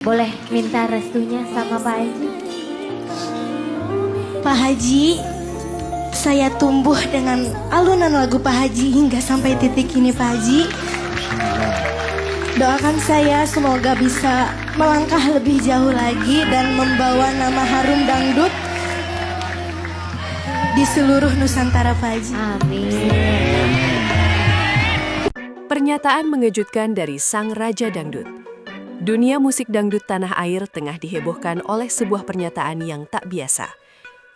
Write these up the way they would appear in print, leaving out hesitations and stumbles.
Boleh minta restunya sama Pak Haji? Pak Haji, saya tumbuh dengan alunan lagu Pak Haji hingga sampai titik ini Pak Haji. Doakan saya semoga bisa melangkah lebih jauh lagi dan membawa nama harum dangdut di seluruh Nusantara Pak Haji. Amin. Pernyataan mengejutkan dari sang Raja Dangdut. Dunia musik dangdut tanah air tengah dihebohkan oleh sebuah pernyataan yang tak biasa.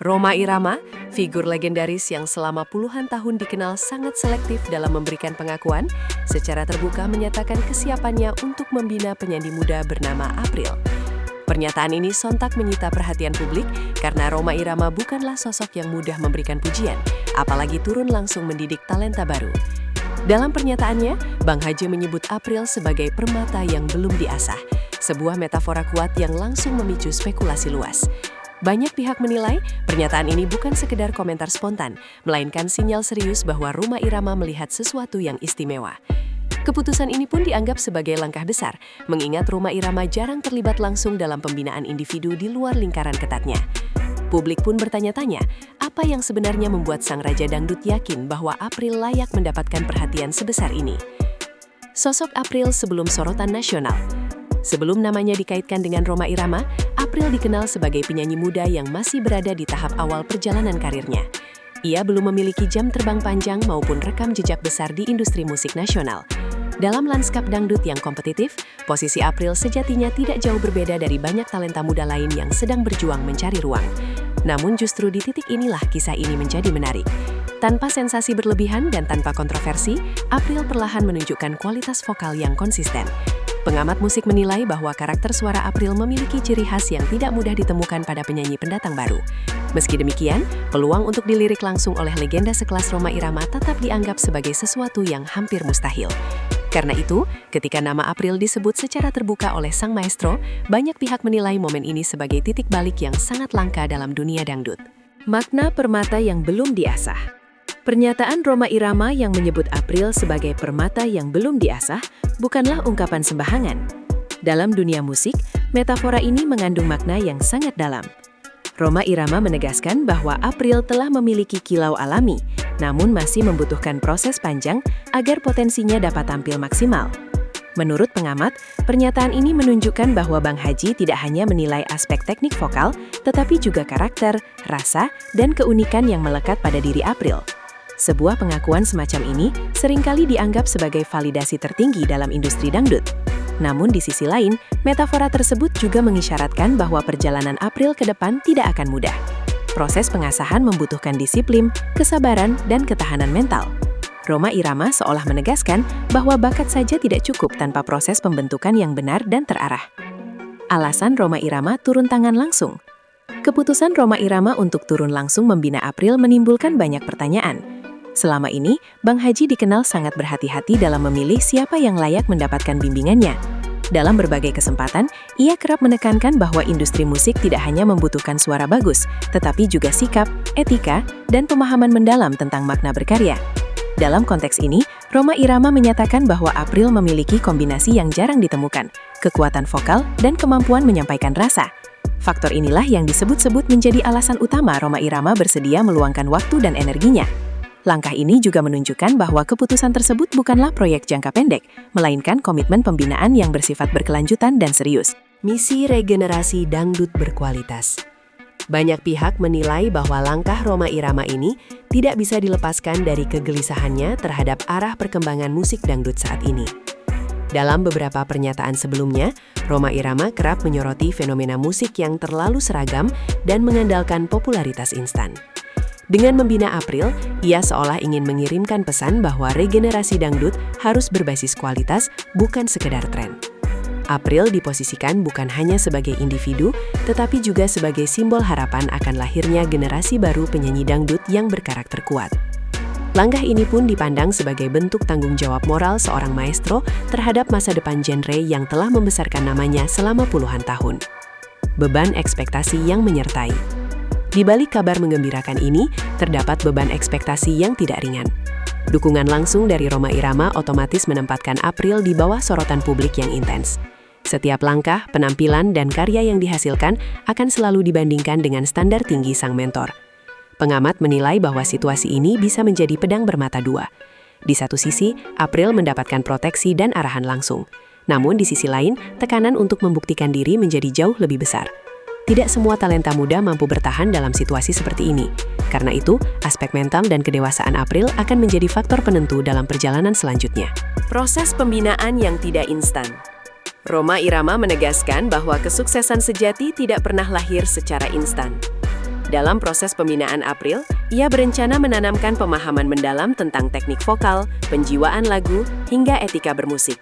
Rhoma Irama, figur legendaris yang selama puluhan tahun dikenal sangat selektif dalam memberikan pengakuan, secara terbuka menyatakan kesiapannya untuk membina penyanyi muda bernama April. Pernyataan ini sontak menyita perhatian publik karena Rhoma Irama bukanlah sosok yang mudah memberikan pujian, apalagi turun langsung mendidik talenta baru. Dalam pernyataannya, Bang Haji menyebut April sebagai permata yang belum diasah, sebuah metafora kuat yang langsung memicu spekulasi luas. Banyak pihak menilai pernyataan ini bukan sekedar komentar spontan, melainkan sinyal serius bahwa Rhoma Irama melihat sesuatu yang istimewa. Keputusan ini pun dianggap sebagai langkah besar, mengingat Rhoma Irama jarang terlibat langsung dalam pembinaan individu di luar lingkaran ketatnya. Publik pun bertanya-tanya, apa yang sebenarnya membuat sang Raja Dangdut yakin bahwa April layak mendapatkan perhatian sebesar ini? Sosok April sebelum sorotan nasional. Sebelum namanya dikaitkan dengan Rhoma Irama, April dikenal sebagai penyanyi muda yang masih berada di tahap awal perjalanan karirnya. Ia belum memiliki jam terbang panjang maupun rekam jejak besar di industri musik nasional. Dalam lanskap dangdut yang kompetitif, posisi April sejatinya tidak jauh berbeda dari banyak talenta muda lain yang sedang berjuang mencari ruang. Namun justru di titik inilah kisah ini menjadi menarik. Tanpa sensasi berlebihan dan tanpa kontroversi, April perlahan menunjukkan kualitas vokal yang konsisten. Pengamat musik menilai bahwa karakter suara April memiliki ciri khas yang tidak mudah ditemukan pada penyanyi pendatang baru. Meski demikian, peluang untuk dilirik langsung oleh legenda sekelas Rhoma Irama tetap dianggap sebagai sesuatu yang hampir mustahil. Karena itu, ketika nama April disebut secara terbuka oleh sang maestro, banyak pihak menilai momen ini sebagai titik balik yang sangat langka dalam dunia dangdut. Makna permata yang belum diasah. Pernyataan Rhoma Irama yang menyebut April sebagai permata yang belum diasah bukanlah ungkapan sembarangan. Dalam dunia musik, metafora ini mengandung makna yang sangat dalam. Rhoma Irama menegaskan bahwa April telah memiliki kilau alami, namun masih membutuhkan proses panjang agar potensinya dapat tampil maksimal. Menurut pengamat, pernyataan ini menunjukkan bahwa Bang Haji tidak hanya menilai aspek teknik vokal, tetapi juga karakter, rasa, dan keunikan yang melekat pada diri April. Sebuah pengakuan semacam ini seringkali dianggap sebagai validasi tertinggi dalam industri dangdut. Namun di sisi lain, metafora tersebut juga mengisyaratkan bahwa perjalanan April ke depan tidak akan mudah. Proses pengasahan membutuhkan disiplin, kesabaran, dan ketahanan mental. Rhoma Irama seolah menegaskan bahwa bakat saja tidak cukup tanpa proses pembentukan yang benar dan terarah. Alasan Rhoma Irama turun tangan langsung. Keputusan Rhoma Irama untuk turun langsung membina April menimbulkan banyak pertanyaan. Selama ini, Bang Haji dikenal sangat berhati-hati dalam memilih siapa yang layak mendapatkan bimbingannya. Dalam berbagai kesempatan, ia kerap menekankan bahwa industri musik tidak hanya membutuhkan suara bagus, tetapi juga sikap, etika, dan pemahaman mendalam tentang makna berkarya. Dalam konteks ini, Rhoma Irama menyatakan bahwa April memiliki kombinasi yang jarang ditemukan, kekuatan vokal dan kemampuan menyampaikan rasa. Faktor inilah yang disebut-sebut menjadi alasan utama Rhoma Irama bersedia meluangkan waktu dan energinya. Langkah ini juga menunjukkan bahwa keputusan tersebut bukanlah proyek jangka pendek, melainkan komitmen pembinaan yang bersifat berkelanjutan dan serius. Misi regenerasi dangdut berkualitas. Banyak pihak menilai bahwa langkah Rhoma Irama ini tidak bisa dilepaskan dari kegelisahannya terhadap arah perkembangan musik dangdut saat ini. Dalam beberapa pernyataan sebelumnya, Rhoma Irama kerap menyoroti fenomena musik yang terlalu seragam dan mengandalkan popularitas instan. Dengan membina April, ia seolah ingin mengirimkan pesan bahwa regenerasi dangdut harus berbasis kualitas, bukan sekedar tren. April diposisikan bukan hanya sebagai individu, tetapi juga sebagai simbol harapan akan lahirnya generasi baru penyanyi dangdut yang berkarakter kuat. Langkah ini pun dipandang sebagai bentuk tanggung jawab moral seorang maestro terhadap masa depan genre yang telah membesarkan namanya selama puluhan tahun. Beban ekspektasi yang menyertai. Di balik kabar menggembirakan ini, terdapat beban ekspektasi yang tidak ringan. Dukungan langsung dari Rhoma Irama otomatis menempatkan April di bawah sorotan publik yang intens. Setiap langkah, penampilan, dan karya yang dihasilkan akan selalu dibandingkan dengan standar tinggi sang mentor. Pengamat menilai bahwa situasi ini bisa menjadi pedang bermata dua. Di satu sisi, April mendapatkan proteksi dan arahan langsung. Namun di sisi lain, tekanan untuk membuktikan diri menjadi jauh lebih besar. Tidak semua talenta muda mampu bertahan dalam situasi seperti ini. Karena itu, aspek mental dan kedewasaan April akan menjadi faktor penentu dalam perjalanan selanjutnya. Proses pembinaan yang tidak instan. Rhoma Irama menegaskan bahwa kesuksesan sejati tidak pernah lahir secara instan. Dalam proses pembinaan April, ia berencana menanamkan pemahaman mendalam tentang teknik vokal, penjiwaan lagu, hingga etika bermusik.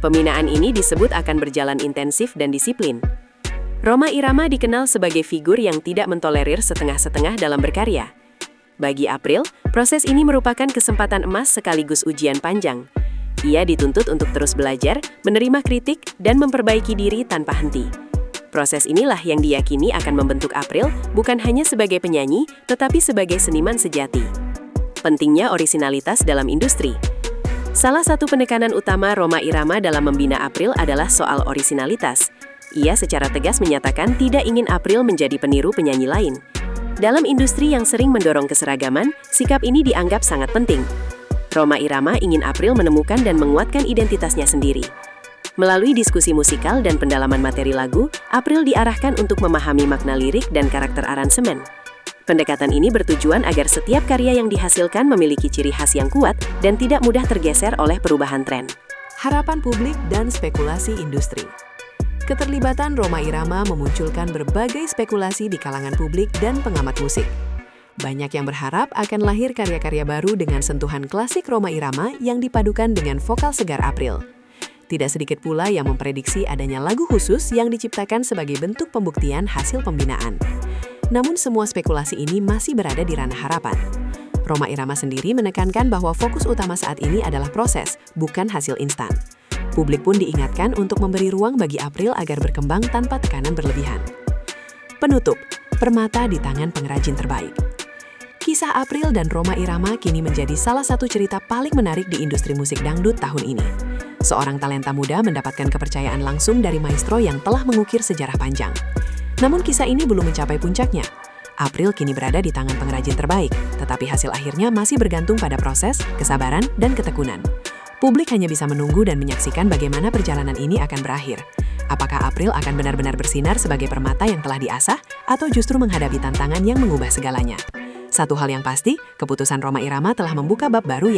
Pembinaan ini disebut akan berjalan intensif dan disiplin. Rhoma Irama dikenal sebagai figur yang tidak mentolerir setengah-setengah dalam berkarya. Bagi April, proses ini merupakan kesempatan emas sekaligus ujian panjang. Ia dituntut untuk terus belajar, menerima kritik, dan memperbaiki diri tanpa henti. Proses inilah yang diyakini akan membentuk April bukan hanya sebagai penyanyi, tetapi sebagai seniman sejati. Pentingnya orisinalitas dalam industri. Salah satu penekanan utama Rhoma Irama dalam membina April adalah soal orisinalitas. Ia secara tegas menyatakan tidak ingin April menjadi peniru penyanyi lain. Dalam industri yang sering mendorong keseragaman, sikap ini dianggap sangat penting. Rhoma Irama ingin April menemukan dan menguatkan identitasnya sendiri. Melalui diskusi musikal dan pendalaman materi lagu, April diarahkan untuk memahami makna lirik dan karakter aransemen. Pendekatan ini bertujuan agar setiap karya yang dihasilkan memiliki ciri khas yang kuat dan tidak mudah tergeser oleh perubahan tren. Harapan publik dan spekulasi industri. Keterlibatan Rhoma Irama memunculkan berbagai spekulasi di kalangan publik dan pengamat musik. Banyak yang berharap akan lahir karya-karya baru dengan sentuhan klasik Rhoma Irama yang dipadukan dengan vokal segar April. Tidak sedikit pula yang memprediksi adanya lagu khusus yang diciptakan sebagai bentuk pembuktian hasil pembinaan. Namun semua spekulasi ini masih berada di ranah harapan. Rhoma Irama sendiri menekankan bahwa fokus utama saat ini adalah proses, bukan hasil instan. Publik pun diingatkan untuk memberi ruang bagi April agar berkembang tanpa tekanan berlebihan. Penutup, permata di tangan pengrajin terbaik. Kisah April dan Rhoma Irama kini menjadi salah satu cerita paling menarik di industri musik dangdut tahun ini. Seorang talenta muda mendapatkan kepercayaan langsung dari maestro yang telah mengukir sejarah panjang. Namun kisah ini belum mencapai puncaknya. April kini berada di tangan pengrajin terbaik, tetapi hasil akhirnya masih bergantung pada proses, kesabaran, dan ketekunan. Publik hanya bisa menunggu dan menyaksikan bagaimana perjalanan ini akan berakhir. Apakah April akan benar-benar bersinar sebagai permata yang telah diasah, atau justru menghadapi tantangan yang mengubah segalanya? Satu hal yang pasti, keputusan Rhoma Irama telah membuka bab baru yang